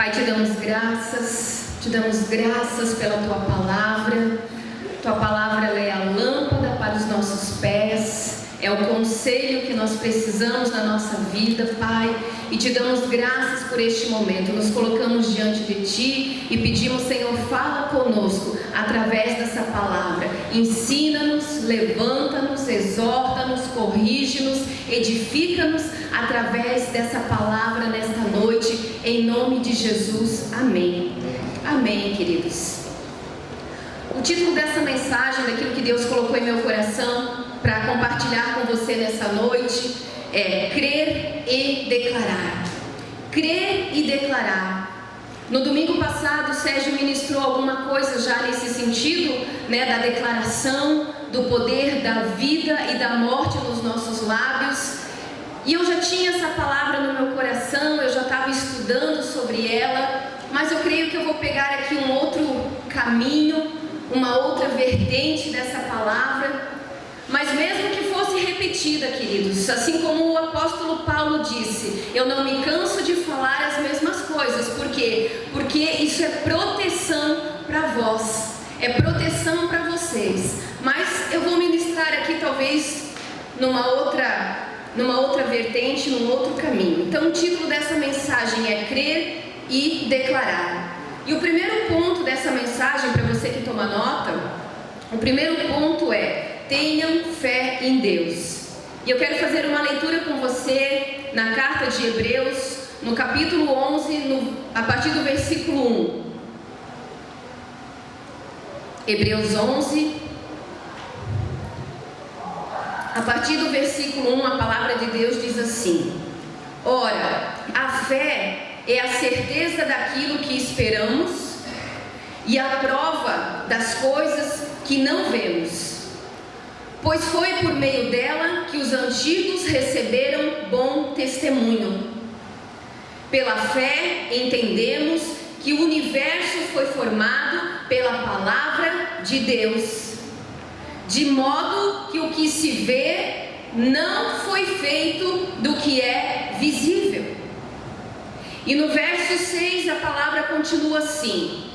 Pai, te damos graças pela Tua palavra. Tua palavra ela é a lâmpada para os nossos pés, é o conselho que nós precisamos na nossa vida, Pai, e te damos graças por este momento. Nos colocamos diante de Ti e pedimos, Senhor, fala conosco através dessa palavra. Ensina-nos, levanta-nos, exorta-nos, corrige-nos, edifica-nos através dessa palavra nesta noite, em nome de Jesus. Amém. Amém, queridos. O título dessa mensagem, daquilo que Deus colocou em meu coração para compartilhar com você nessa noite, é Crer e Declarar. Crer e declarar. No domingo passado, o Sérgio ministrou alguma coisa já nesse sentido, da declaração do poder da vida e da morte nos nossos lábios. E eu já tinha essa palavra no meu coração, eu já estava estudando sobre ela, mas eu creio que eu vou pegar aqui um outro caminho, uma outra vertente dessa palavra, mas mesmo que fosse repetida, queridos, assim como o apóstolo Paulo disse, eu não me canso de falar as mesmas coisas. Por quê? Porque isso é proteção para vós, é proteção para vocês. Mas eu vou ministrar aqui talvez numa outra vertente, num outro caminho. Então o título dessa mensagem é Crer e Declarar. E o primeiro ponto dessa mensagem, para você que toma nota, o primeiro ponto é: tenham fé em Deus. E eu quero fazer uma leitura com você na carta de Hebreus, no capítulo 11, a partir do versículo 1. Hebreus 11, a partir do versículo 1, a palavra de Deus diz assim: ora, a fé é a certeza daquilo que esperamos e a prova das coisas que não vemos, pois foi por meio dela que os antigos receberam bom testemunho. Pela fé entendemos que o universo foi formado pela palavra de Deus, de modo que o que se vê não foi feito do que é visível. E no verso 6 a palavra continua assim: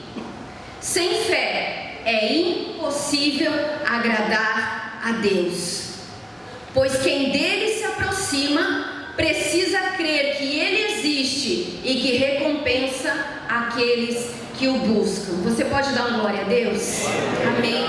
sem fé é impossível agradar a Deus, pois quem dele se aproxima precisa crer que ele existe e que recompensa aqueles que o buscam. Você pode dar uma glória a Deus? Amém.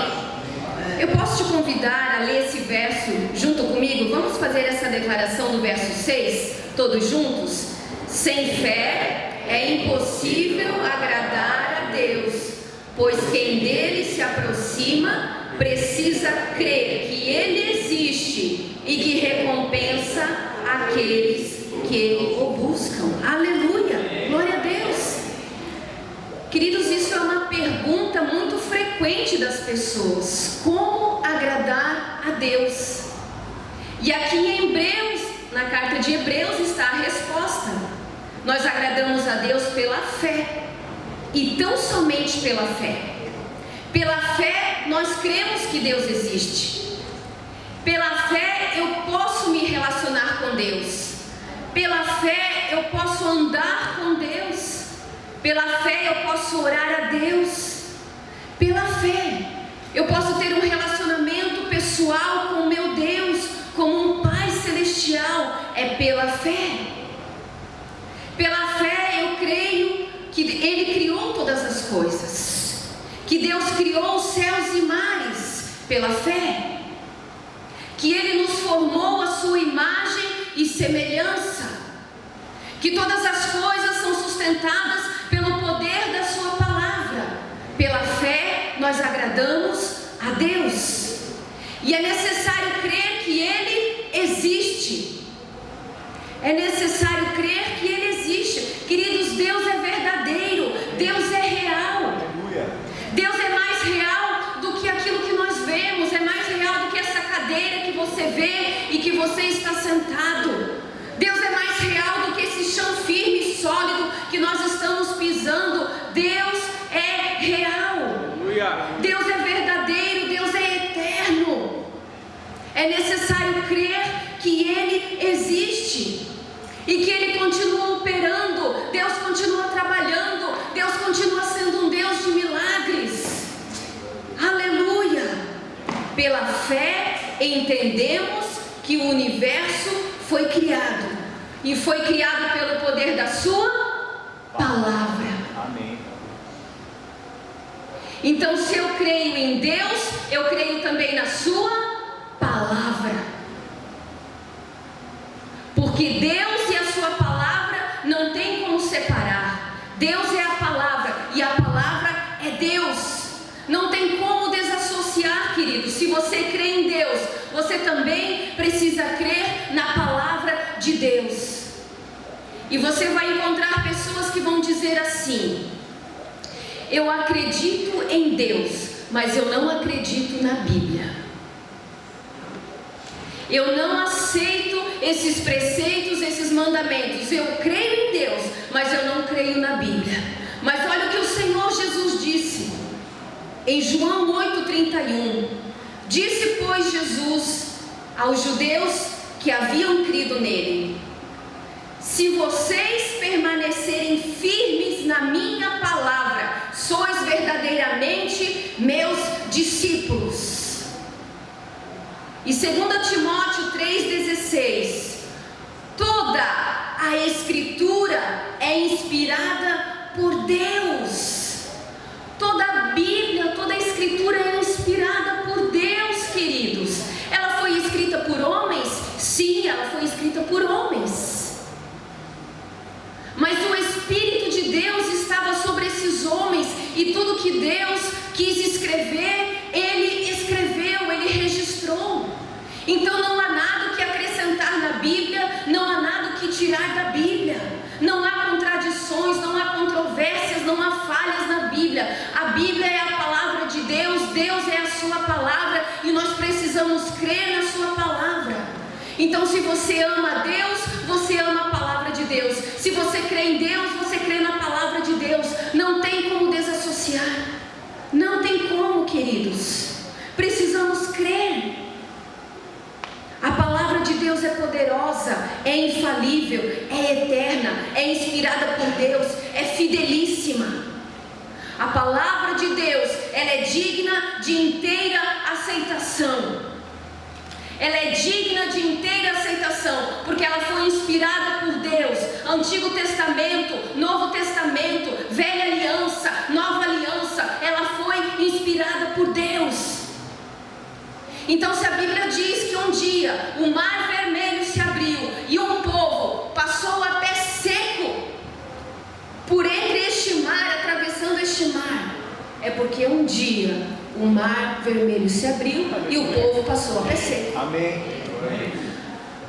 Eu posso te convidar a ler esse verso junto comigo? Vamos fazer essa declaração do verso 6, todos juntos? Sem fé é impossível agradar a Deus, pois quem dele se aproxima precisa crer que ele existe e que recompensa aqueles que o buscam. Aleluia! Glória a Deus! Queridos, isso é uma pergunta muito frequente das pessoas: como agradar a Deus? E aqui em Hebreus, na carta de Hebreus, está a resposta. Nós agradamos a Deus pela fé, e tão somente pela fé. Pela fé nós cremos que Deus existe. Pela fé eu posso me relacionar com Deus. Pela fé eu posso andar com Deus. Pela fé eu posso orar a Deus. Pela fé eu posso ter um relacionamento pessoal com o meu Deus, como um Pai Celestial. É pela fé. Pela fé eu creio que Ele criou todas as coisas, que Deus criou os céus e mares. Pela fé, que Ele nos formou a sua imagem e semelhança, que todas as coisas são sustentadas pelo poder da sua palavra. Pela fé nós agradamos a Deus, e é necessário crer que Ele existe. É necessário crer que Ele existe. Queridos, Deus é verdadeiro, Deus é real. Deus é mais real do que aquilo que nós vemos, é mais real do que essa cadeira que você vê e que você está sentado. Deus é mais real do que esse chão firme e sólido que nós estamos pisando. Deus é real. Deus é verdadeiro, Deus é eterno. É necessário crer que Ele existe e que Ele continua operando. Deus continua trabalhando. entendemos que o universo foi criado, e foi criado pelo poder da sua palavra. Amém. Então, se eu creio em Deus, eu creio também na sua palavra. Porque Deus e a sua palavra não tem como separar. Deus é a palavra e a palavra é Deus. Não tem como desassociar, querido. Se você crê em Deus, você também precisa crer na palavra de Deus. E você vai encontrar pessoas que vão dizer assim: eu acredito em Deus, mas eu não acredito na Bíblia. Eu não aceito esses preceitos, esses mandamentos. Eu creio em Deus, mas eu não creio na Bíblia. Mas olha o que o Senhor Jesus disse em João 8,31. Disse, pois, Jesus aos judeus que haviam crido nele: se vocês permanecerem firmes na minha palavra, sois verdadeiramente meus discípulos. E 2 Timóteo 3,16: toda a Escritura é inspirada por Deus. Toda a Bíblia, toda a Escritura é inspirada por Deus, queridos. Ela foi escrita por homens? Sim, ela foi escrita por homens. Mas o Espírito de Deus estava sobre esses homens, e tudo que Deus quis escrever, Ele escreveu, Ele registrou. Então não há nada que acrescentar na Bíblia, não há nada que tirar da Bíblia. Não há contradições, não há controvérsias, não há falhas na Bíblia. A Bíblia é a palavra de Deus, Deus é a sua palavra, e nós precisamos crer na sua palavra. Então, se você ama a Deus, você ama a palavra de Deus. Se você crê em Deus, você crê na palavra de Deus. Não tem como desassociar. Não tem como, queridos. Precisamos crer. A palavra de Deus é poderosa, é infalível, é eterna, é inspirada por Deus, é fidelíssima. A palavra de Deus, ela é digna de inteira aceitação. Ela é digna de inteira aceitação, porque ela foi inspirada por Deus. Antigo Testamento, Novo Testamento, Velha Aliança, Nova Aliança, ela foi inspirada por Deus. Então, se a Bíblia diz que um dia o mar vermelho se abriu e um povo passou a pé seco por entre este mar, atravessando este mar, é porque um dia o mar vermelho se abriu e o povo passou a pé seco. Amém.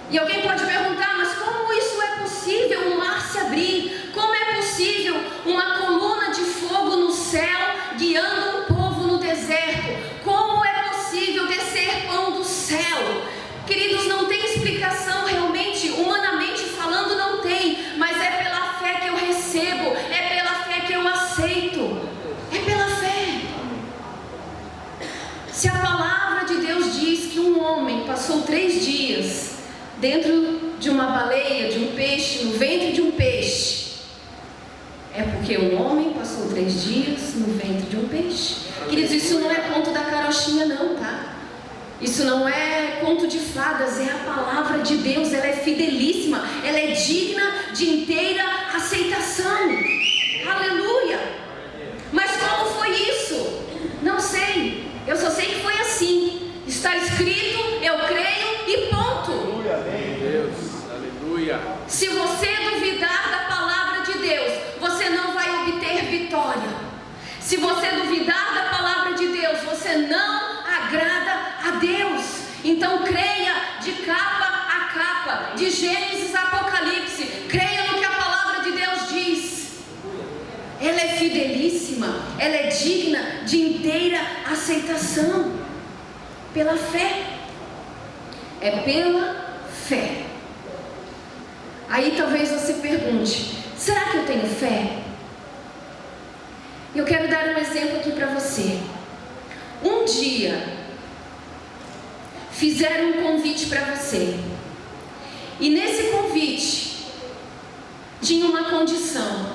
E alguém pode perguntar: mas como isso é possível, o mar se abrir? Como é possível uma coluna de fogo no céu guiando um povo no deserto? Como é possível descer pão do céu? Queridos, não tem explicação realmente, humanamente falando não tem, mas é pela fé que eu recebo, é pela fé que eu aceito, é pela fé. Se a palavra de Deus diz que um homem passou 3 dias dentro de uma baleia, de um peixe, no ventre de um peixe, é porque um homem passou 3 dias no ventre de um peixe. Queridos, isso não é conto da carochinha não, tá? Isso não é conto de fadas, é a palavra de Deus, ela é fidelíssima, ela é digna de inteira aceitação. Aleluia! Mas como foi isso? Não sei, eu só sei que foi assim. Está escrito, eu creio e ponto. Aleluia, Deus, aleluia. Se você duvidar da palavra de Deus, você não vai obter vitória. Se você duvidar da palavra de Deus, você não agrada a Deus. Então creia de capa a capa, de Gênesis a Apocalipse. Creia no que a palavra de Deus diz. Ela é fidelíssima, ela é digna de inteira aceitação. Pela fé. É pela fé. Aí talvez você pergunte: será que eu tenho fé? Eu quero dar um exemplo aqui para você. Um dia fizeram um convite para você, e nesse convite tinha uma condição: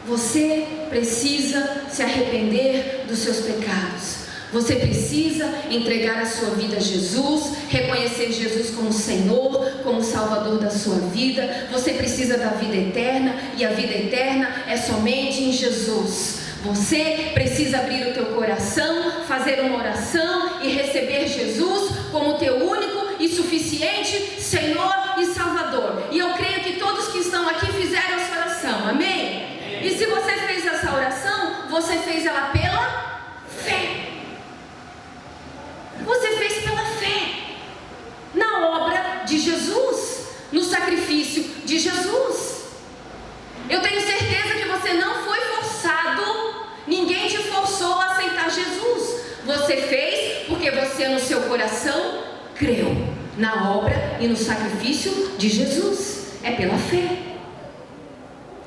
você precisa se arrepender dos seus pecados, Você precisa entregar a sua vida a Jesus, reconhecer Jesus como Senhor, como Salvador da sua vida. Você precisa da vida eterna, e a vida eterna é somente em Jesus. Você precisa abrir o teu coração, fazer uma oração e receber Jesus como teu único e suficiente Senhor e Salvador. E eu creio que todos que estão aqui fizeram essa oração, amém? E se você fez essa oração, você fez ela pela fé. Você fez pela fé na obra de Jesus, no sacrifício de Jesus. Eu tenho certeza que você não foi forçado, ninguém te forçou a aceitar Jesus. Você fez porque você no seu coração creu na obra e no sacrifício de Jesus. É pela fé.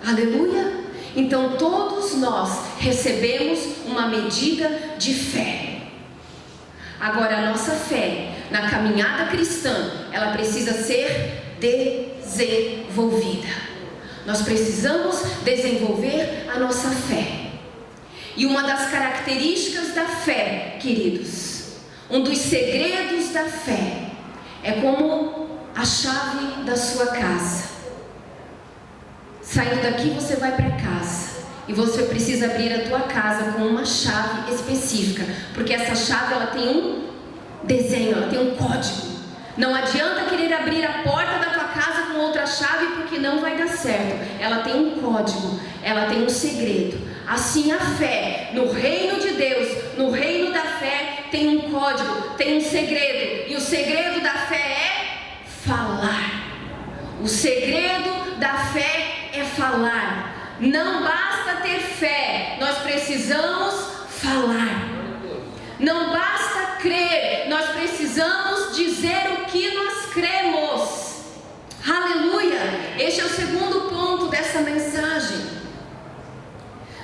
Aleluia. Então todos nós recebemos uma medida de fé. Agora, a nossa fé na caminhada cristã, ela precisa ser desenvolvida. Nós precisamos desenvolver a nossa fé. E uma das características da fé, queridos, um dos segredos da fé, é como a chave da sua casa. Saindo daqui, você vai para casa. E você precisa abrir a tua casa com uma chave específica, porque essa chave ela tem um desenho, ela tem um código. Não adianta querer abrir a porta da tua casa com outra chave, porque não vai dar certo. Ela tem um código, ela tem um segredo. Assim a fé, no reino de Deus, no reino da fé, tem um código, tem um segredo. E o segredo da fé é falar. O segredo da fé é falar. Não basta ter fé, nós precisamos falar. Não basta crer, nós precisamos dizer o que nós cremos. Aleluia! Este é o segundo ponto dessa mensagem.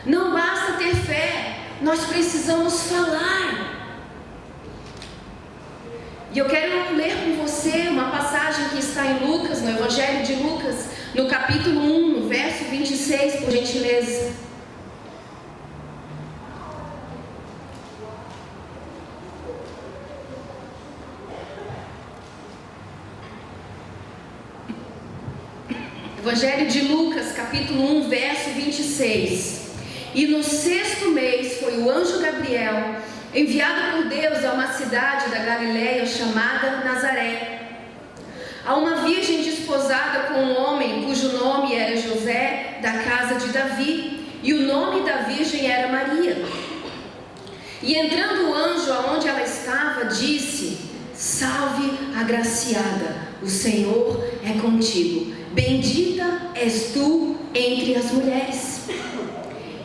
Não basta ter fé, nós precisamos falar. E eu quero ler com você uma passagem que está em Lucas, no Evangelho de Lucas, no capítulo 1, no verso 26, por gentileza. Evangelho de Lucas, capítulo 1, verso 26. E no 6º mês foi o anjo Gabriel, enviado por Deus a uma cidade da Galileia chamada Nazaré, a uma virgem desposada com um homem cujo nome era José, da casa de Davi, e o nome da virgem era Maria. E entrando o anjo aonde ela estava, disse: Salve, agraciada, o Senhor é contigo, bendita és tu entre as mulheres.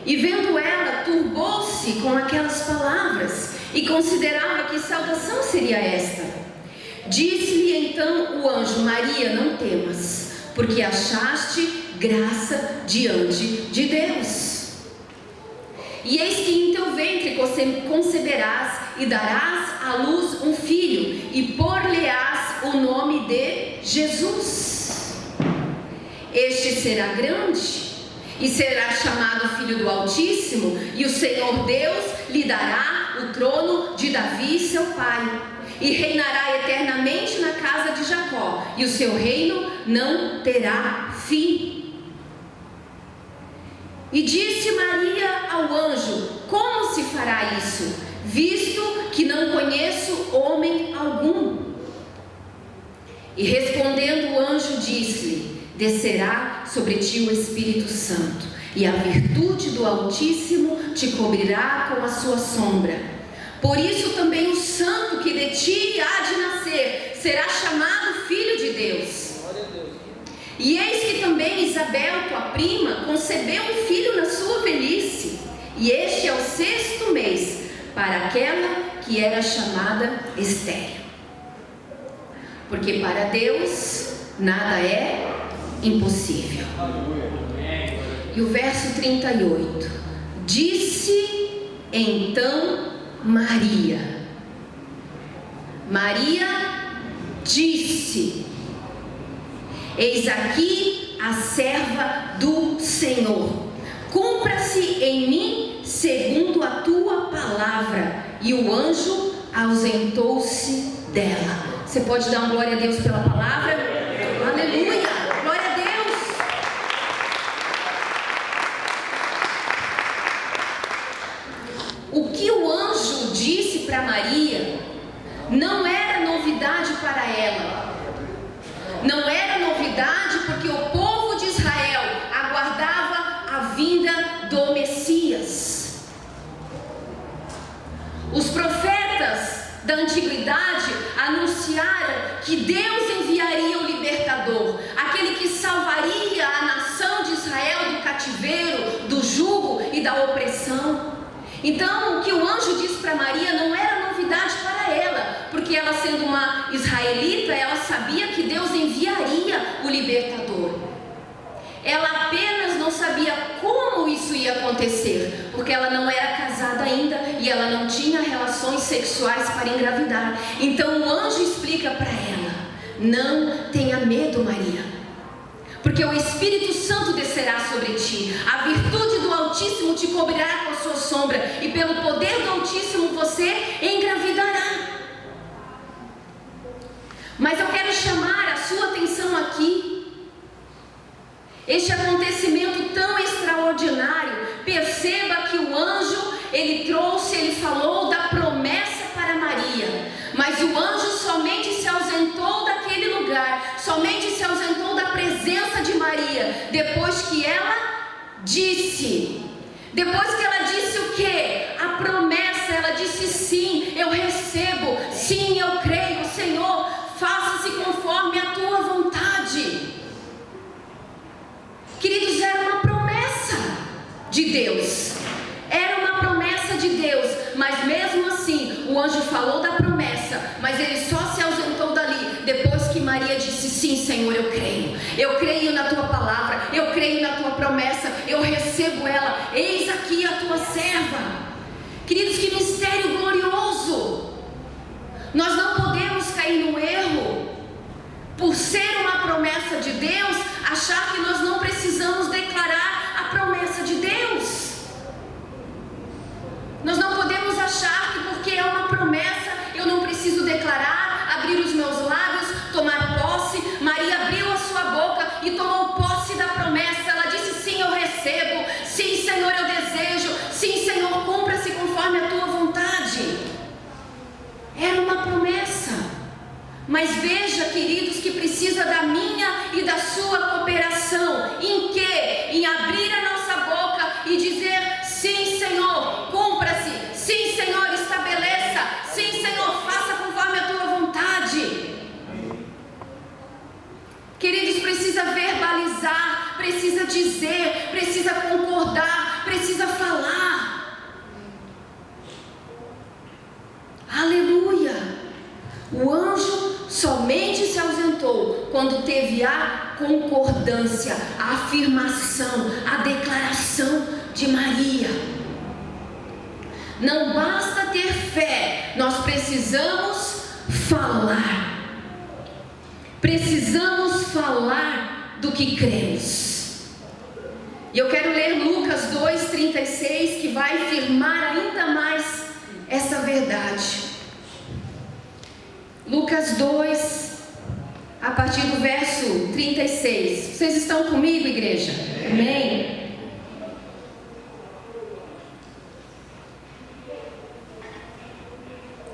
E vendo ela, turbou-se com aquelas palavras, e considerava que saudação seria esta. Disse-lhe então o anjo: Maria, não temas, porque achaste graça diante de Deus. E eis que em teu ventre conceberás e darás à luz um filho, e por-lhe-ás o nome de Jesus. Este será grande e será chamado Filho do Altíssimo, e o Senhor Deus lhe dará o trono de Davi, seu pai, e reinará eternamente na casa de Jacó, e o seu reino não terá fim. E disse Maria ao anjo: Como se fará isso, visto que não conheço homem algum? E respondendo o anjo, disse-lhe: Descerá sobre ti o Espírito Santo, e a virtude do Altíssimo te cobrirá com a sua sombra. Por isso também o santo que de ti há de nascer será chamado Filho de Deus. E eis que também Isabel, tua prima, concebeu um filho na sua velhice, e este é o 6º mês para aquela que era chamada estéril. Porque para Deus nada é impossível. E o verso 38: Disse então Maria disse: Eis aqui a serva do Senhor, cumpra-se em mim segundo a tua palavra. E o anjo ausentou-se dela. Você pode dar uma glória a Deus pela palavra? Aleluia! Glória a Deus! O que o anjo disse para Maria não era novidade para ela. Não era novidade porque o povo de Israel aguardava a vinda do Messias. Os profetas da antiguidade anunciaram que Deus enviaria o libertador, aquele que salvaria a nação de Israel do cativeiro, do jugo e da opressão. Então, o que o anjo disse para Maria não era novidade para ela, porque ela, sendo uma israelita, ela sabia que Deus enviaria o libertador. Ela apenas não sabia como isso ia acontecer, porque ela não era casada ainda e ela não tinha relações sexuais para engravidar. Então o anjo explica para ela: não tenha medo, Maria, porque o Espírito Santo descerá sobre ti, a virtude do Altíssimo te cobrirá com a sua sombra, e pelo poder do Altíssimo você engravidará. Mas eu quero chamar a sua atenção aqui. Este acontecimento tão extraordinário, perceba que o anjo, ele falou da promessa para Maria, mas o anjo somente se ausentou daquele lugar, somente se ausentou da presença de Maria, depois que ela disse o quê? A promessa. Ela disse: sim, eu recebo, sim, eu creio, Senhor, faça-se conforme a tua vontade. Queridos, era uma promessa de Deus, mas mesmo assim, o anjo falou da promessa, mas ele só se ausentou dali, depois que Maria disse: sim, Senhor, eu creio na tua palavra, eu creio na tua promessa, eu recebo ela, eis aqui a tua serva. Queridos, que mistério glorioso! Nós não podemos cair no erro, por ser uma promessa de Deus, achar que nós não precisamos declarar a promessa de Deus. Nós não podemos achar que porque é uma promessa eu não preciso declarar, abrir os meus lábios, tomar posse. Maria abriu a sua boca e tomou posse da promessa. Ela disse: sim, eu recebo, sim, Senhor, eu desejo, sim, Senhor, cumpra-se conforme a tua vontade. Era uma promessa. Mas veja, queridos, que precisa da minha e da sua cooperação. Em quê? Em abrir a nossa boca e dizer: sim, Senhor, cumpra-se. Sim, Senhor, estabeleça. Sim, Senhor, faça conforme a tua vontade. Queridos, precisa verbalizar, precisa dizer, precisa concordar, precisa falar. Aleluia! O anjo somente se ausentou quando teve a concordância, a afirmação, a declaração de Maria. Não basta ter fé, nós precisamos falar. Precisamos falar do que cremos. E eu quero ler Lucas 2:36, que vai afirmar ainda mais essa verdade. Lucas 2, a partir do verso 36. Vocês estão comigo, igreja? Amém?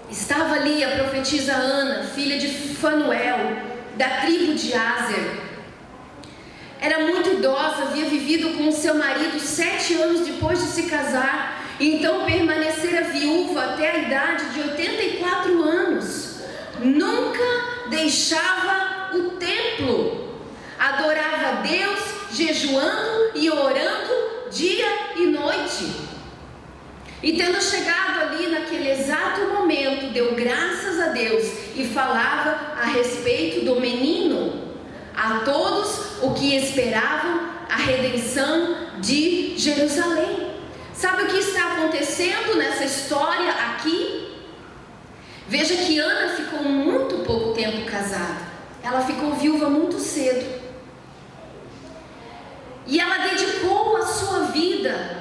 Estava ali a profetisa Ana, filha de Fanuel, da tribo de Aser. Era muito idosa, havia vivido com seu marido 7 anos depois de se casar, e então permanecera viúva até a idade de 84 anos. Nunca deixava o templo, adorava a Deus, jejuando e orando dia e noite. E tendo chegado ali naquele exato momento, deu graças a Deus e falava a respeito do menino a todos o que esperavam a redenção de Jerusalém. Sabe o que está acontecendo nessa história aqui? Veja que Ana ficou muito pouco tempo casada. Ela ficou viúva muito cedo. E ela dedicou a sua vida.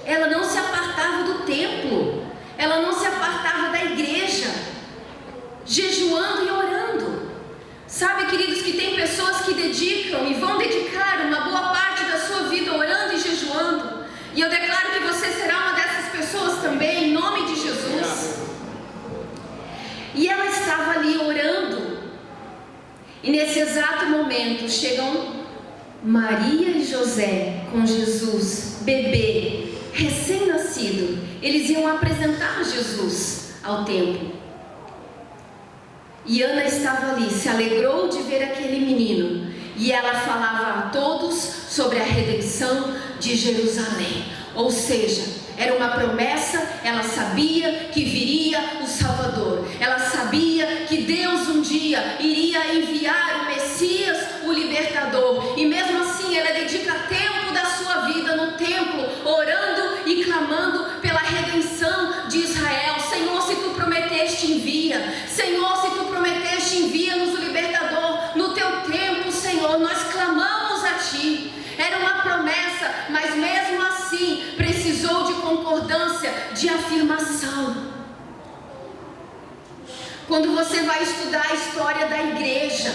Ela não se apartava apartava do templo, ela não se apartava da igreja, jejuando e orando. Sabe, queridos, que tem pessoas que dedicam e vão dedicar uma boa parte da sua vida orando e jejuando. E eu declaro que você será uma dessas pessoas também, em nome de Jesus. E ela estava ali orando. E nesse exato momento chegam Maria e José com Jesus, bebê, recém-nascido. Eles iam apresentar Jesus ao templo. E Ana estava ali, se alegrou de ver aquele menino. E ela falava a todos sobre a redenção de Jerusalém. Ou seja, era uma promessa, ela sabia que viria o Salvador. Ela sabia que Deus um dia iria enviar o Messias, o Libertador. E mesmo assim ela dedica tempo da sua vida no templo, orando e clamando pela redenção de Israel. Senhor, se tu prometeste, envia. Senhor, se tu prometeste, envia-nos o Libertador. No teu tempo, Senhor, nós clamamos a ti. Era uma promessa, mas mesmo assim precisou de concordância, de afirmação. Quando você vai estudar a história da igreja,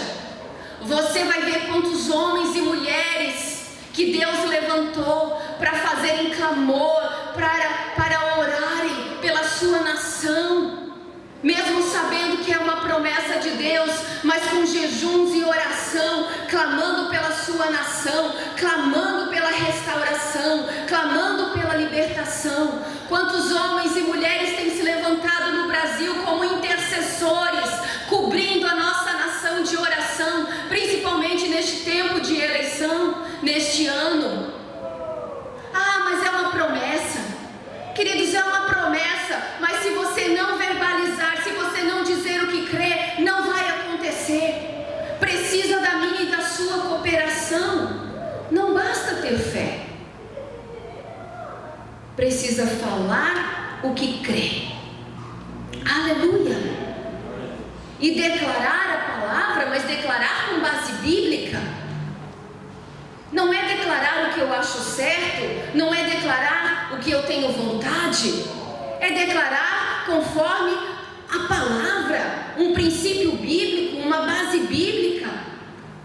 você vai ver quantos homens e mulheres que Deus levantou para fazerem clamor, para orarem pela sua nação. Mesmo sabendo que é uma promessa de Deus, mas com jejuns e oração, clamando pela sua nação, clamando pela restauração, clamando pela libertação. Quantos homens e mulheres têm se levantado no Brasil como intercessores, cobrindo a nossa nação de oração, principalmente neste tempo de eleição, neste ano. Ah, mas é uma promessa. Queridos, é uma promessa, mas se você não verbalizar, se você não dizer o que crê, não vai acontecer. Precisa da minha e da sua cooperação. Não basta ter fé. Precisa falar o que crê. Aleluia. E declarar a palavra, mas declarar com base bíblica. Não é declarar o que eu acho certo, não é declarar o que eu tenho vontade, é declarar conforme a palavra, um princípio bíblico, uma base bíblica,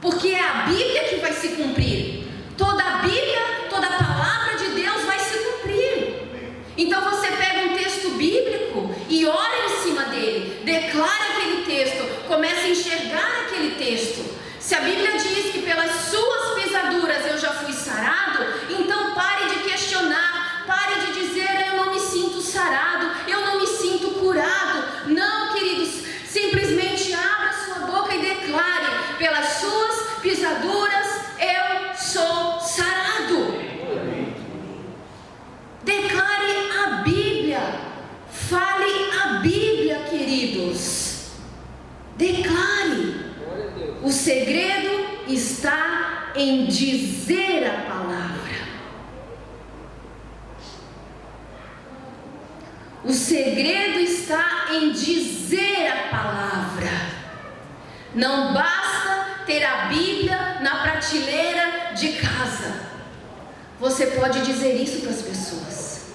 porque é a Bíblia que vai se cumprir. Toda a Bíblia, toda a palavra de Deus vai se cumprir. Então você pega um texto bíblico e ora em cima dele, declara aquele texto, começa a enxergar aquele texto. Se a Bíblia diz que pelas suas pisaduras eu já fui sarado, então pare de questionar, pare de dizer eu não me sinto sarado, eu não me sinto curado. Não, queridos, simplesmente abra sua boca e declare: pelas suas pisaduras eu sou sarado. Declare a Bíblia, fale a Bíblia, queridos. Declare. O segredo está em dizer a palavra. O segredo está em dizer a palavra. Não basta ter a Bíblia na prateleira de casa. Você pode dizer isso para as pessoas.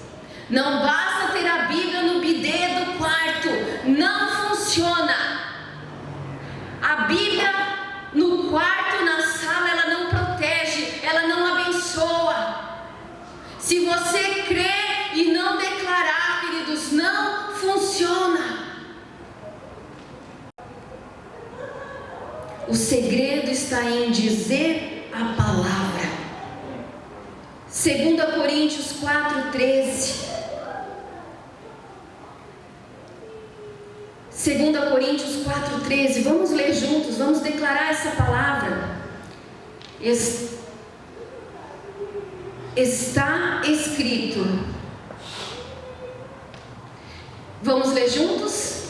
Não basta ter a Bíblia no bidê do quarto. Não funciona. A Bíblia no quarto, na sala, ela não protege, ela não abençoa. Se você crer e não declarar, queridos, não funciona. O segredo está em dizer a palavra. 2 Coríntios 4:13. 2 Coríntios 4:13, vamos ler juntos, vamos declarar essa palavra. Está escrito. Vamos ler juntos?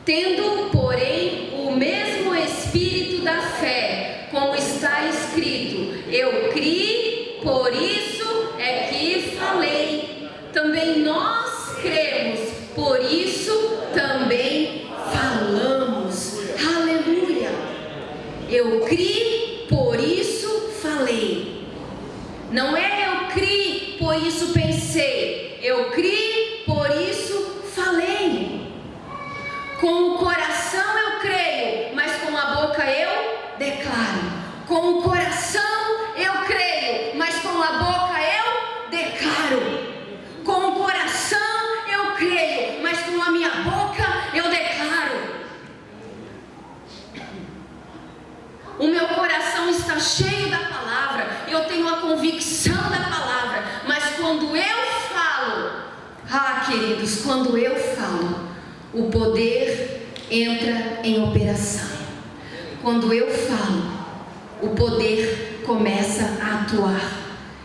Tendo, porém, o mesmo espírito da fé, como está escrito: eu criei, por isso é que falei. Também nós cremos, por isso também falamos. Aleluia. Eu criei, por isso falei. Não é eu criei, por isso pensei. Eu criei, Com o coração eu creio, mas com a boca eu declaro. Com o coração eu creio, mas com a minha boca eu declaro. O meu coração está cheio da palavra, eu tenho a convicção da palavra, mas quando eu falo, queridos, quando eu falo, o poder entra em operação. Quando eu falo, o poder começa a atuar.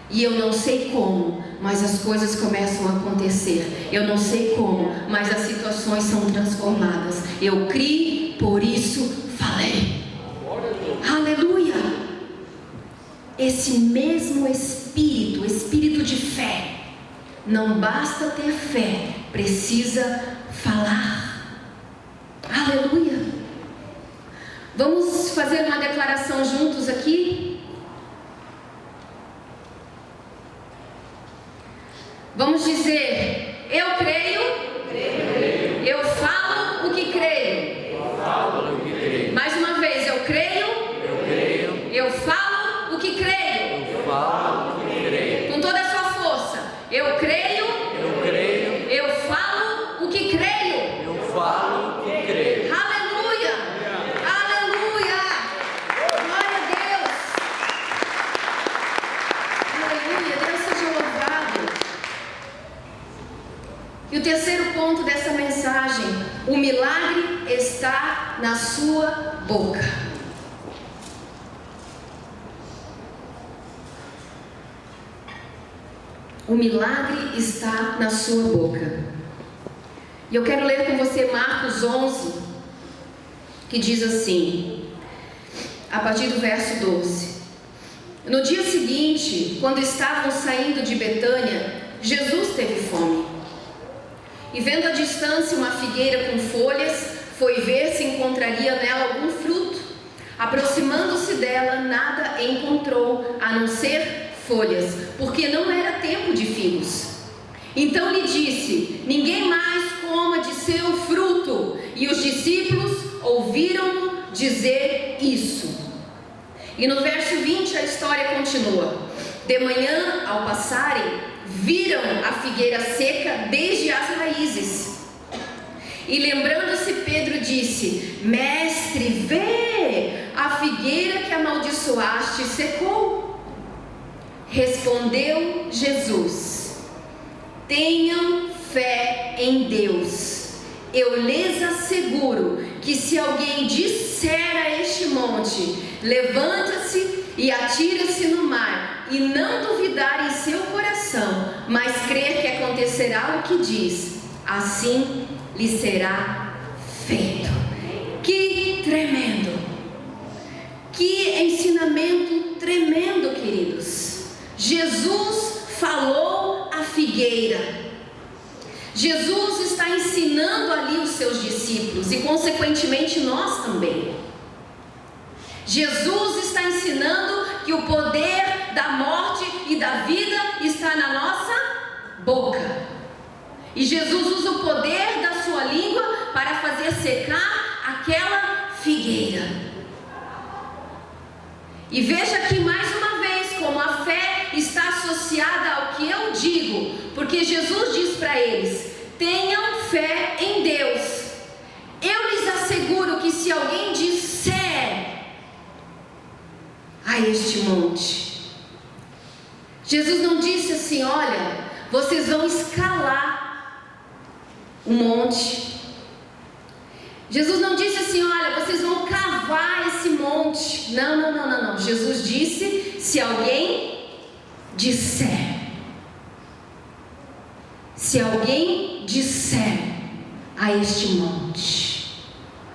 E eu não sei como, mas as coisas começam a acontecer. Eu não sei como, mas as situações são transformadas. Eu criei, por isso falei. Aleluia! Esse mesmo espírito, espírito de fé, não basta ter fé, precisa falar. Aleluia! Vamos fazer uma declaração juntos aqui? Vamos dizer: eu creio, eu falo o que creio. Mais uma vez, eu creio, eu falo o que creio. Com toda a sua força, eu creio, eu falo o que creio. Aleluia, aleluia, glória a Deus, aleluia, Deus seja louvado. E o terceiro ponto dessa mensagem: o milagre está na sua boca. O milagre está na sua boca. E eu quero ler com você Marcos 11, que diz assim, a partir do verso 12. No dia seguinte, quando estavam saindo de Betânia, Jesus teve fome. E vendo à distância uma figueira com folhas, foi ver se encontraria nela algum fruto. Aproximando-se dela, nada encontrou, a não ser folhas, porque não era tempo de figos. Então lhe disse: ninguém mais coma de seu fruto. E os discípulos ouviram dizer isso. E no verso 20 a história continua. De manhã, ao passarem, viram a figueira seca desde as raízes. E lembrando-se, Pedro disse: Mestre, vê, a figueira que amaldiçoaste secou. Respondeu Jesus: tenham fé em Deus. Eu lhes asseguro que se alguém disser a este monte: levanta-se e atira-se no mar, e não duvidar em seu coração, mas crer que acontecerá o que diz, assim lhe será feito. Que tremendo! Que ensinamento tremendo, queridos! Jesus falou à figueira. Jesus está ensinando ali os seus discípulos e consequentemente nós também. Jesus está ensinando que o poder da morte e da vida está na nossa boca. E Jesus usa o poder da sua língua para fazer secar aquela figueira. E veja aqui mais uma vez como a fé está associada ao que eu digo, porque Jesus diz para eles: tenham fé em Deus. Eu lhes asseguro que se alguém disser a este monte, Jesus não disse assim: olha, vocês vão escalar o monte. Jesus não disse assim: olha, vocês vão cavar esse monte. Não. Jesus disse: se alguém disser. Se alguém disser a este monte.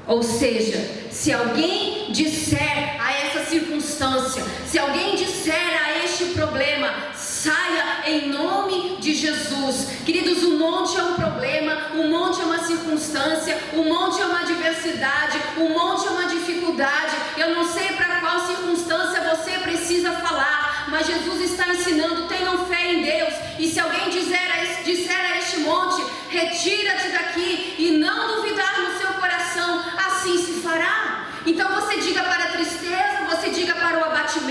Ou seja, se alguém disser a essa circunstância, se alguém disser a este problema, saia em nome de Jesus. Queridos, o monte é um problema, o monte é uma circunstância, o monte é uma adversidade, o monte é uma dificuldade. Eu não sei para qual circunstância você precisa falar, mas Jesus está ensinando: tenham fé em Deus. E se alguém disser a este monte: retira-te daqui, e não duvidar no seu coração, assim se fará. Então você diga para a tristeza, você diga para o abatimento,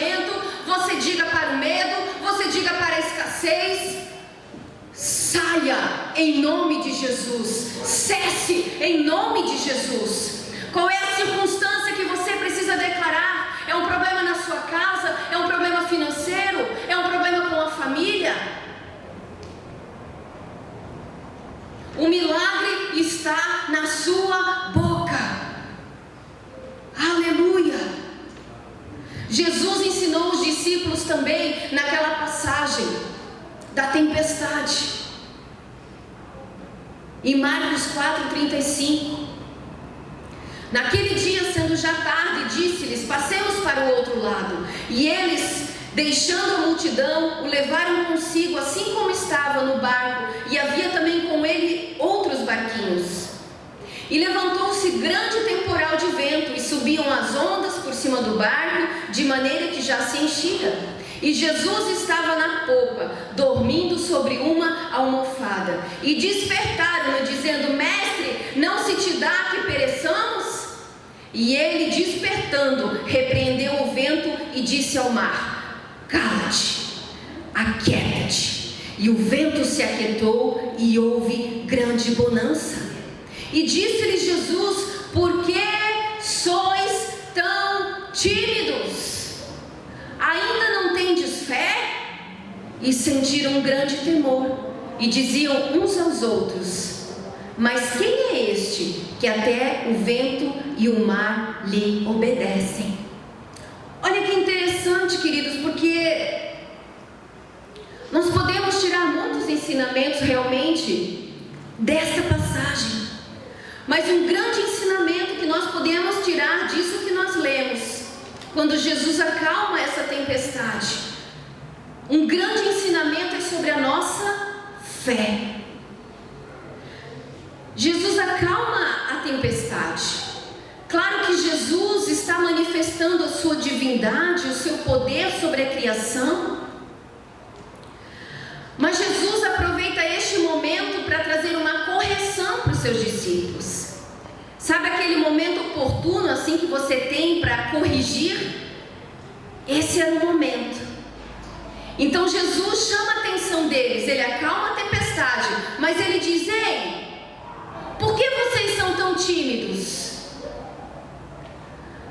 em nome de Jesus. Cesse em nome de Jesus. Qual é a circunstância que você precisa declarar? É um problema na sua casa? É um problema financeiro? É um problema com a família? O milagre está na sua boca. Aleluia! Jesus ensinou os discípulos também naquela passagem da tempestade. Em Marcos 4:35. Naquele dia, sendo já tarde, disse-lhes: passemos para o outro lado. E eles, deixando a multidão, o levaram consigo, assim como estava no barco, e havia também com ele outros barquinhos. E levantou-se grande temporal de vento, e subiam as ondas por cima do barco, de maneira que já se enchia. E Jesus estava na popa, dormindo sobre uma almofada. E despertaram-no, dizendo: Mestre, não se te dá que pereçamos? E ele, despertando, repreendeu o vento e disse ao mar: Cala-te, aquieta-te. E o vento se aquietou e houve grande bonança. E disse-lhes Jesus: por que sois tão tímidos? Ainda não tendes fé? E sentiram um grande temor, e diziam uns aos outros: mas quem é este que até o vento e o mar lhe obedecem? Olha que interessante, queridos, porque nós podemos tirar muitos ensinamentos realmente desta passagem. Mas um grande ensinamento que nós podemos tirar disso que nós lemos, quando Jesus acalma essa tempestade, um grande ensinamento é sobre a nossa fé. Jesus acalma a tempestade. Claro que Jesus está manifestando a sua divindade, o seu poder sobre a criação. Mas Jesus aproveita este momento para trazer uma correção para os seus discípulos. Sabe aquele momento oportuno assim que você tem para corrigir? Esse era o momento. Então Jesus chama a atenção deles, ele acalma a tempestade, mas ele diz: ei, por que vocês são tão tímidos?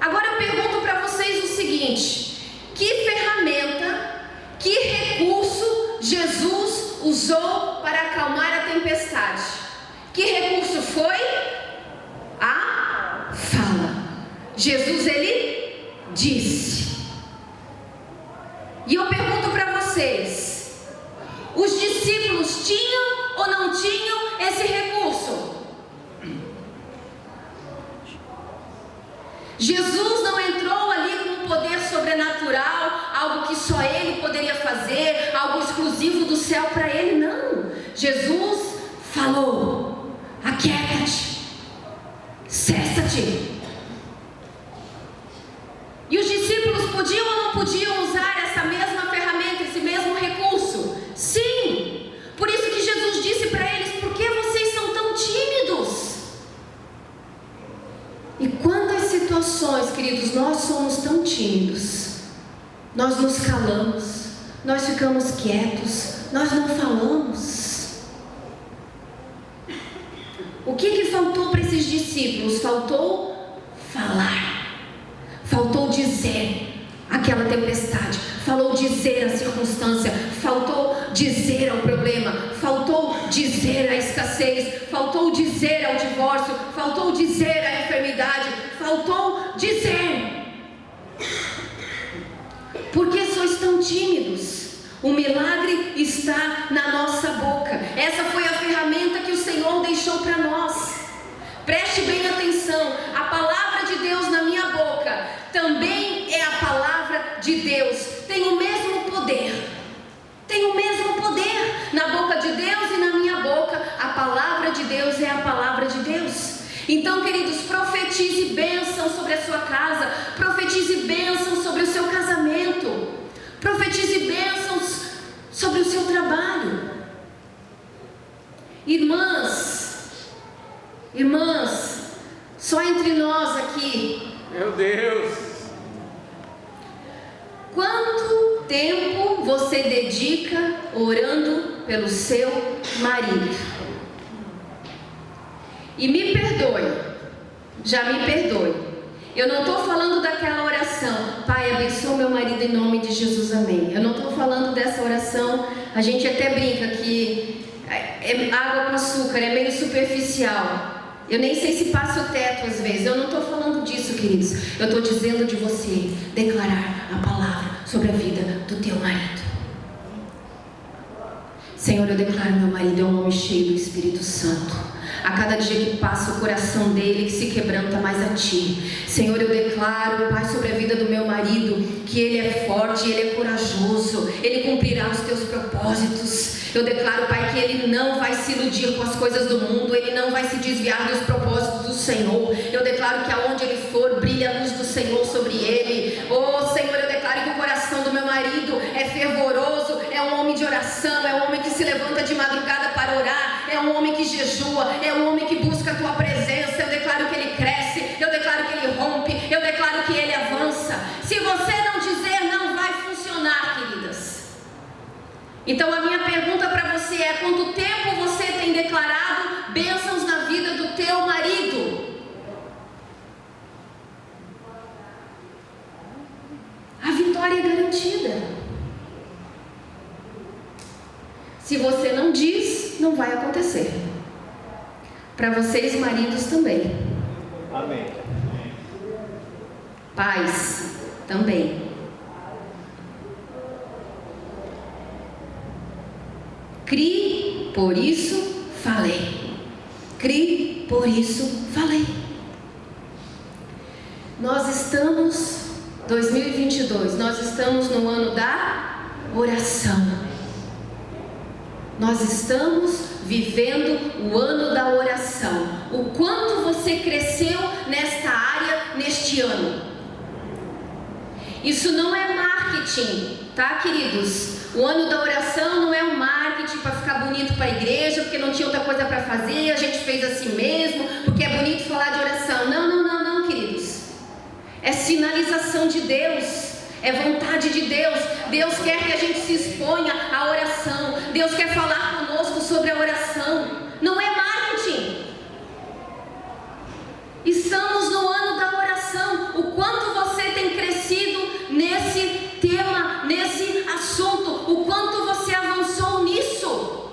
Agora eu pergunto para vocês o seguinte: que ferramenta, que recurso Jesus usou para acalmar a tempestade? Que recurso foi? A fala. Jesus, ele disse. E eu pergunto para vocês: os discípulos tinham ou não tinham esse recurso? Jesus não entrou ali com um poder sobrenatural, algo que só ele poderia fazer, algo exclusivo do céu para ele, não. Jesus falou: aquieta-te, cessa-te. E os discípulos podiam ou não podiam usar essa mesma ferramenta, esse mesmo recurso? Sim. Por isso que Jesus disse para eles: por que vocês são tão tímidos? E quantas situações, queridos, nós somos tão tímidos, nós nos calamos, nós ficamos quietos, nós não falamos. O que faltou para esses discípulos? Faltou falar, faltou dizer aquela tempestade, faltou dizer a circunstância, faltou dizer ao problema, faltou dizer a escassez, faltou dizer ao divórcio, faltou dizer a enfermidade, faltou dizer. Por que sois tão tímidos? O milagre está na nossa boca. Essa foi a ferramenta que o Senhor deixou para nós. Preste bem atenção: a palavra de Deus na minha boca também é a palavra de Deus. Tem o mesmo poder. Tem o mesmo poder na boca de Deus e na minha boca. A palavra de Deus é a palavra de Deus. Então, queridos, profetize bênção sobre a sua casa, profetize bênção sobre o seu casamento, profetize bênçãos sobre o seu trabalho. Irmãs, só entre nós aqui. Meu Deus! Quanto tempo você dedica orando pelo seu marido? E me perdoe, já me perdoe. Eu não estou falando daquela oração, Pai, abençoa meu marido em nome de Jesus, amém. Eu não estou falando dessa oração, a gente até brinca que é água com açúcar, é meio superficial. Eu nem sei se passa o teto às vezes. Eu não estou falando disso, queridos. Eu estou dizendo de você declarar a palavra sobre a vida do teu marido. Senhor, eu declaro meu marido é um homem cheio do Espírito Santo. A cada dia que passa o coração dele que se quebranta mais a Ti. Senhor, eu declaro, Pai, sobre a vida do meu marido, que ele é forte, ele é corajoso, ele cumprirá os Teus propósitos. Eu declaro, Pai, que ele não vai se iludir com as coisas do mundo, ele não vai se desviar dos propósitos do Senhor. Eu declaro que aonde ele for, brilha a luz do Senhor sobre ele. Oh, Senhor, eu declaro que o coração do meu marido é fervoroso, é um homem de oração, é um homem que se levanta de madrugada para orar, é um homem que jejua, é um homem que busca a Tua presença. Eu declaro que ele cresce, eu declaro que ele rompe, eu declaro que ele avança. Se você não dizer, não vai funcionar, queridas. Então a minha pergunta para você é: quanto tempo você tem declarado bênçãos na vida do teu marido? A vitória é garantida. Se você não diz, não vai acontecer. Para vocês, maridos, também. Amém. Pais, também. Crie, por isso falei. Crie, por isso falei. Nós estamos, 2022, nós estamos no ano da oração. Nós estamos vivendo o ano da oração. O quanto você cresceu nesta área neste ano? Isso não é marketing, tá, queridos? O ano da oração não é um marketing para ficar bonito para a igreja, porque não tinha outra coisa para fazer, a gente fez assim mesmo, porque é bonito falar de oração. Não, queridos. É sinalização de Deus. É vontade de Deus. Deus quer que a gente se exponha à oração. Deus quer falar conosco sobre a oração. Não é marketing. Estamos no ano da oração. O quanto você tem crescido nesse tema, nesse assunto, o quanto você avançou nisso.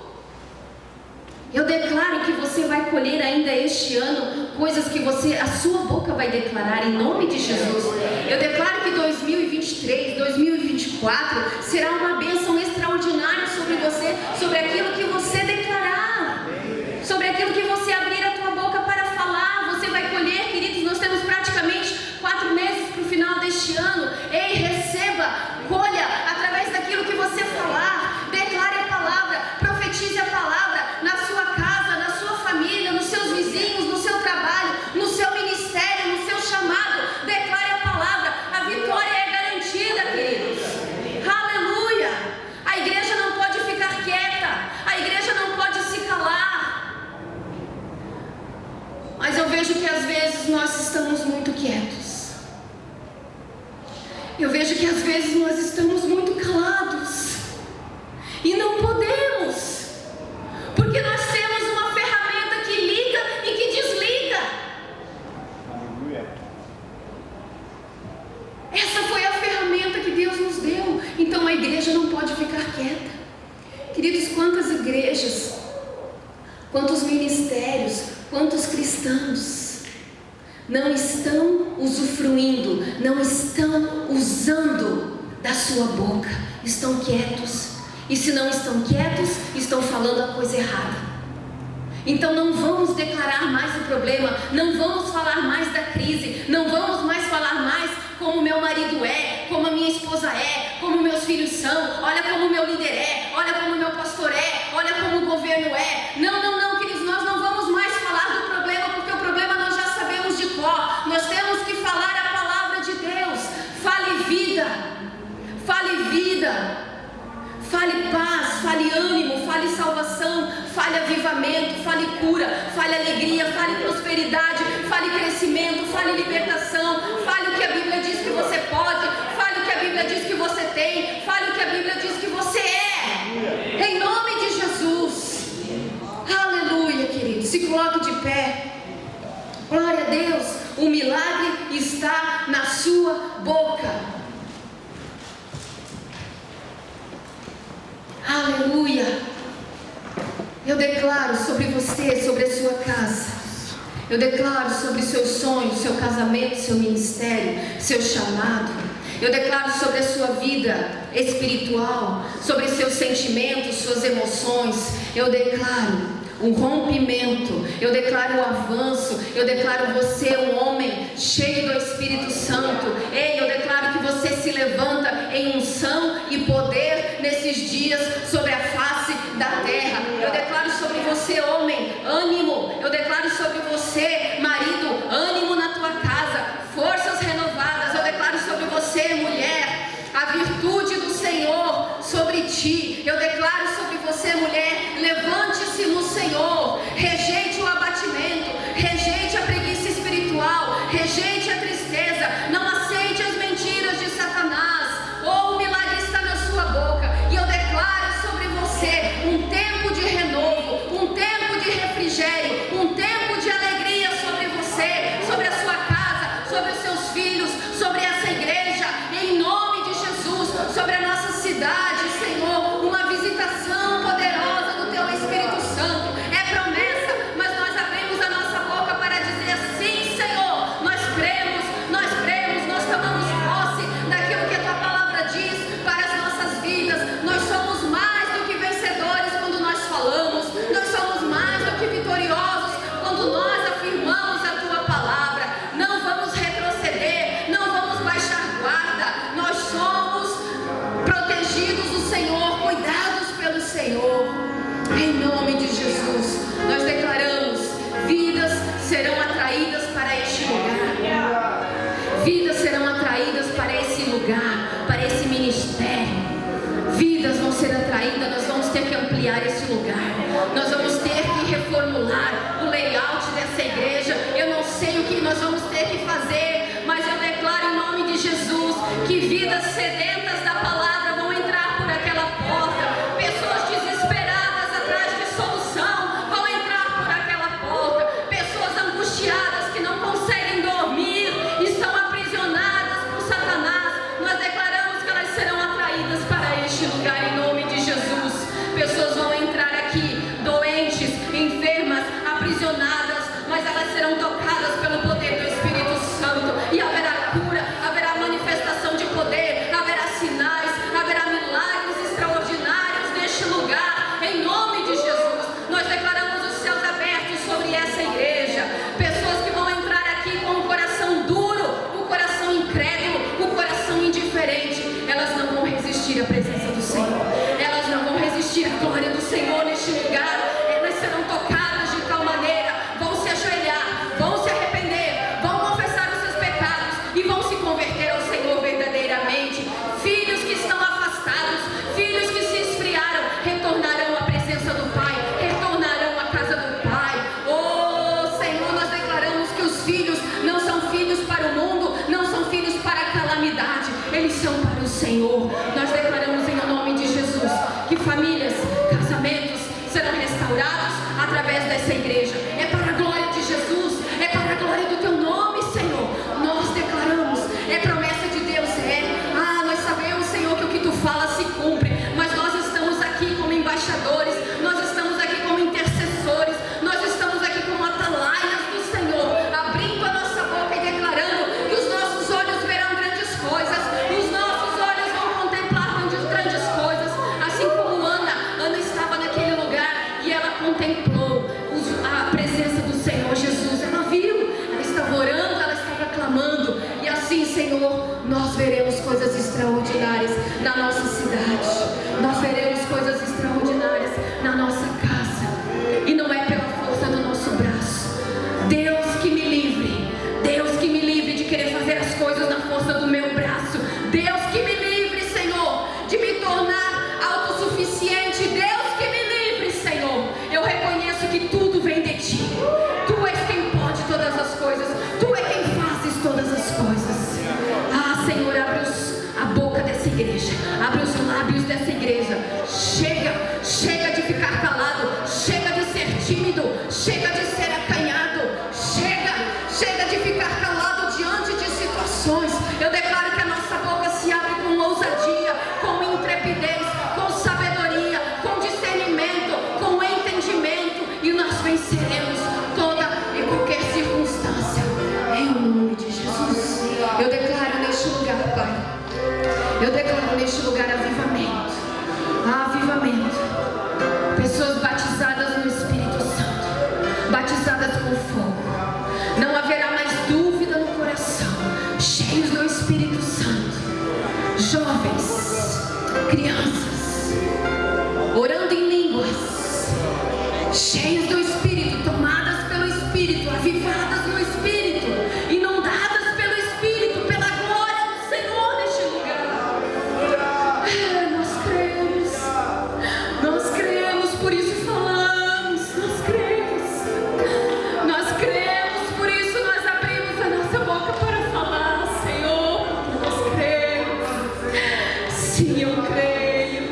Eu declaro que você vai colher ainda este ano coisas que a sua boca vai declarar em nome de Jesus. Eu declaro que 2023, 2024 será uma bênção extraordinária sobre você, sobre aquilo que você declarar, sobre aquilo que você abrir a tua boca para falar. Você vai colher, queridos. Nós temos praticamente 4 meses para o final deste ano. Ei, receba, colha através daquilo que você falar. Declare a palavra, profetize a palavra na sua casa, na sua família, nos seus vizinhos, no seu trabalho, no seu ministério, no seu chamado. Declare a palavra. A vitória é garantida, queridos. Aleluia! A igreja não pode ficar quieta, a igreja não pode se calar. Mas eu vejo que às vezes nós estamos muito quietos. Eu vejo que às vezes nós estamos muito calados. E não podemos, porque nós temos uma ferramenta que liga e que desliga. Aleluia. Essa foi a ferramenta que Deus nos deu. Então a igreja não pode ficar quieta. Queridos, quantas igrejas, quantos ministérios, quantos cristãos não estão usufruindo, não estão usando da sua boca, estão quietos. E se não estão quietos, estão falando a coisa errada. Então não vamos declarar mais o problema, não vamos falar mais da crise, não vamos mais falar mais como meu marido é, como a minha esposa é, como meus filhos são, olha como meu líder é, olha como meu pastor é, olha como o governo é. Não, queridos, nós não vamos mais falar do problema, porque o problema nós já sabemos de cor. Nós temos que falar a palavra de Deus. Fale vida, fale paz, fale ânimo, fale salvação, fale avivamento, fale cura, fale alegria, fale prosperidade, fale crescimento, fale libertação, fale o que a Bíblia diz que você pode, fale o que a Bíblia diz que você tem, fale o que a Bíblia diz que você é, em nome de Jesus. Aleluia, querido. Se coloque de pé. Eu declaro sobre você, sobre a sua casa. Eu declaro sobre seus sonhos, seu casamento, seu ministério, seu chamado. Eu declaro sobre a sua vida espiritual, sobre seus sentimentos, suas emoções. Eu declaro um rompimento, eu declaro o avanço, eu declaro você um homem cheio do Espírito Santo. Ei, eu declaro que você se levanta em unção e poder nesses dias sobre a face da terra. Eu declaro sobre você, homem, ânimo. Eu declaro sobre você, marido, ânimo na tua casa, forças renovadas. Eu declaro sobre você, mulher, a virtude do Senhor sobre ti. Eu declaro sobre você, mulher, levante-se no Senhor, rejeite o abatimento, rejeite a preguiça espiritual, rejeite a tristeza, não aceite as mentiras de Satanás. Oh, o milagre está na sua boca. E eu declaro sobre você um tempo de renovo, um tempo de refrigério, um tempo de alegria sobre você, sobre a sua casa, sobre os seus filhos, sobre essa igreja, em nome de Jesus, sobre a nossa cidade, Senhor, uma visitação poderosa do Teu Espírito Santo. É promessa, mas nós abrimos a nossa boca para dizer sim, Senhor, nós cremos, nós tomamos posse daquilo que a Tua palavra diz para as nossas vidas. Nós somos mais do que vencedores quando nós falamos, nós somos mais do que vitoriosos quando nós afirmamos a Tua palavra. Não vamos retroceder, não vamos baixar guarda, nós somos protegidos do Senhor, cuidados pelo Senhor, em nome de Jesus. Nós declaramos: vidas serão atraídas para este lugar, vidas serão atraídas para esse lugar, para esse ministério. Vidas vão ser atraídas, nós vamos ter que ampliar esse lugar, nós vamos ter que reformular o layout dessa igreja. Eu não sei o que nós vamos ter que fazer, mas eu declaro em nome de Jesus que vidas sedentas da palavra vão entrar por aquela porta. Pessoas desesperadas atrás de solução vão entrar por aquela porta. Pessoas angustiadas que não conseguem dormir, estão aprisionadas por Satanás. Nós declaramos que elas serão atraídas para este lugar em nome de Jesus. Pessoas vão entrar aqui doentes, enfermas, aprisionadas, mas elas serão tocadas pelo poder do Espírito Santo e haverá cura, haverá manifestação de poder, haverá sinais, haverá milagres extraordinários neste lugar, em nome de Jesus. Nós declaramos os céus abertos sobre essa igreja. Pessoas que vão entrar aqui com o coração duro, o coração incrédulo, o coração indiferente, elas não vão resistir à presença do Senhor, elas não vão resistir à glória do Senhor neste lugar. Elas serão tocadas de tal maneira, vão se ajoelhar, vão se arrepender, vão confessar os seus pecados e vão se converter ao Senhor verdadeiramente. Filhos que estão afastados, filhos que se esfriaram, retornarão à presença do Pai, retornarão à casa do Pai. Oh Senhor, nós declaramos que os filhos não são filhos para o mundo, não são filhos para a calamidade, eles são para o Senhor. Nós declaramos em nome de Jesus que famílias, casamentos serão restaurados através dessa igreja. É para a glória de Jesus, é para a glória do Teu nome, Senhor. Nós declaramos, é promessa de Deus, nós sabemos, Senhor, que o que Tu fala se cumpre, mas nós estamos aqui como embaixadores, nós estamos aqui como intercessores, nós estamos aqui como atalaias do Senhor, abrindo a nossa boca e declarando que os nossos olhos verão grandes coisas, os nossos olhos vão contemplar grandes coisas, assim como Ana estava naquele lugar e ela contemplou a presença do Senhor Jesus. venceremos toda e qualquer circunstância. Em nome de Jesus. Eu declaro neste lugar, Pai. Eu declaro neste lugar avivamento. Avivamento. Pessoas batizadas no Espírito Santo. Batizadas com fogo. Não haverá mais dúvida no coração. Cheios do Espírito Santo. Jovens, crianças, orando em línguas. Cheios do Espírito, tomadas pelo Espírito, avivadas no Espírito, inundadas pelo Espírito, pela glória do Senhor neste lugar. Nós cremos, por isso falamos, nós cremos, por isso nós abrimos a nossa boca para falar, Senhor, nós cremos. Sim, eu creio.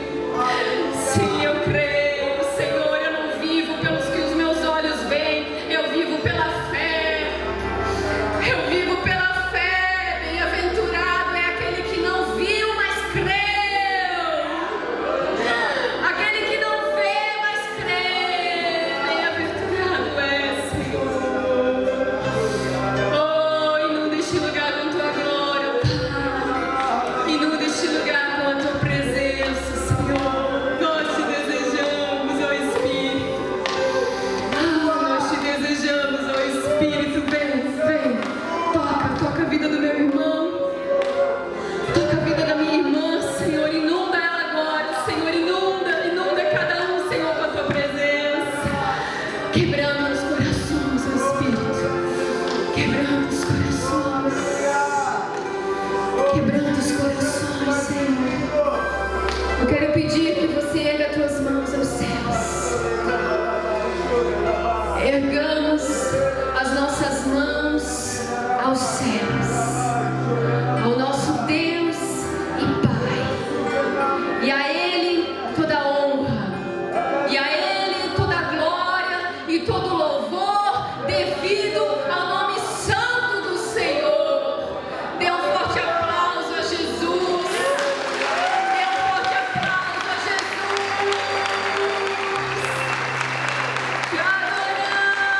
Sim, eu creio, Senhor. Eu não vivo pelos que os meus olhos veem, eu vivo pela fé. Eu vivo pela fé. Bem-aventurado é aquele que não viu, mas creu. Aquele que não vê, mas crê. Bem-aventurado é, Senhor. Oh, inunda este lugar com tua glória, Pai. Inunda este lugar com a tua presença, Senhor. Nós te desejamos, ó Espírito. Nós te desejamos, ó Espírito. Vem. Toca a vida do meu irmão. Toca a vida da minha irmã, Senhor. Inunda ela agora, Senhor. Inunda cada um, Senhor, com a tua presença. Quebrando os corações, ó Espírito. Quebrando os corações. Quebrando os corações, Senhor. Eu quero pedir que você erga as tuas mãos aos céus. Ergamos as nossas mãos aos céus, ao nosso Deus e Pai. E a Ele toda a honra, e a Ele toda a glória e todo o louvor devido ao nome santo do Senhor. Dê um forte aplauso a Jesus. Dê um forte aplauso a Jesus. Te adoramos,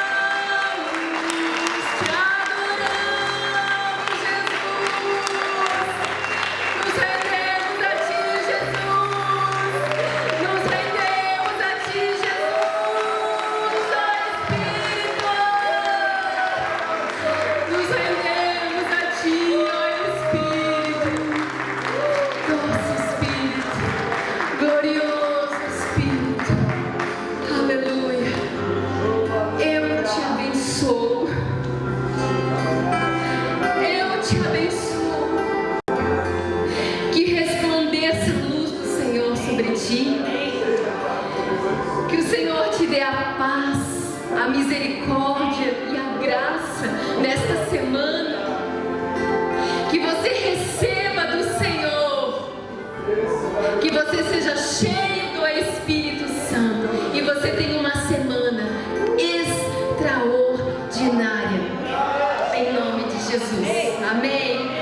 a misericórdia e a graça nesta semana. Que você receba do Senhor, que você seja cheio do Espírito Santo e você tenha uma semana extraordinária, em nome de Jesus. Amém.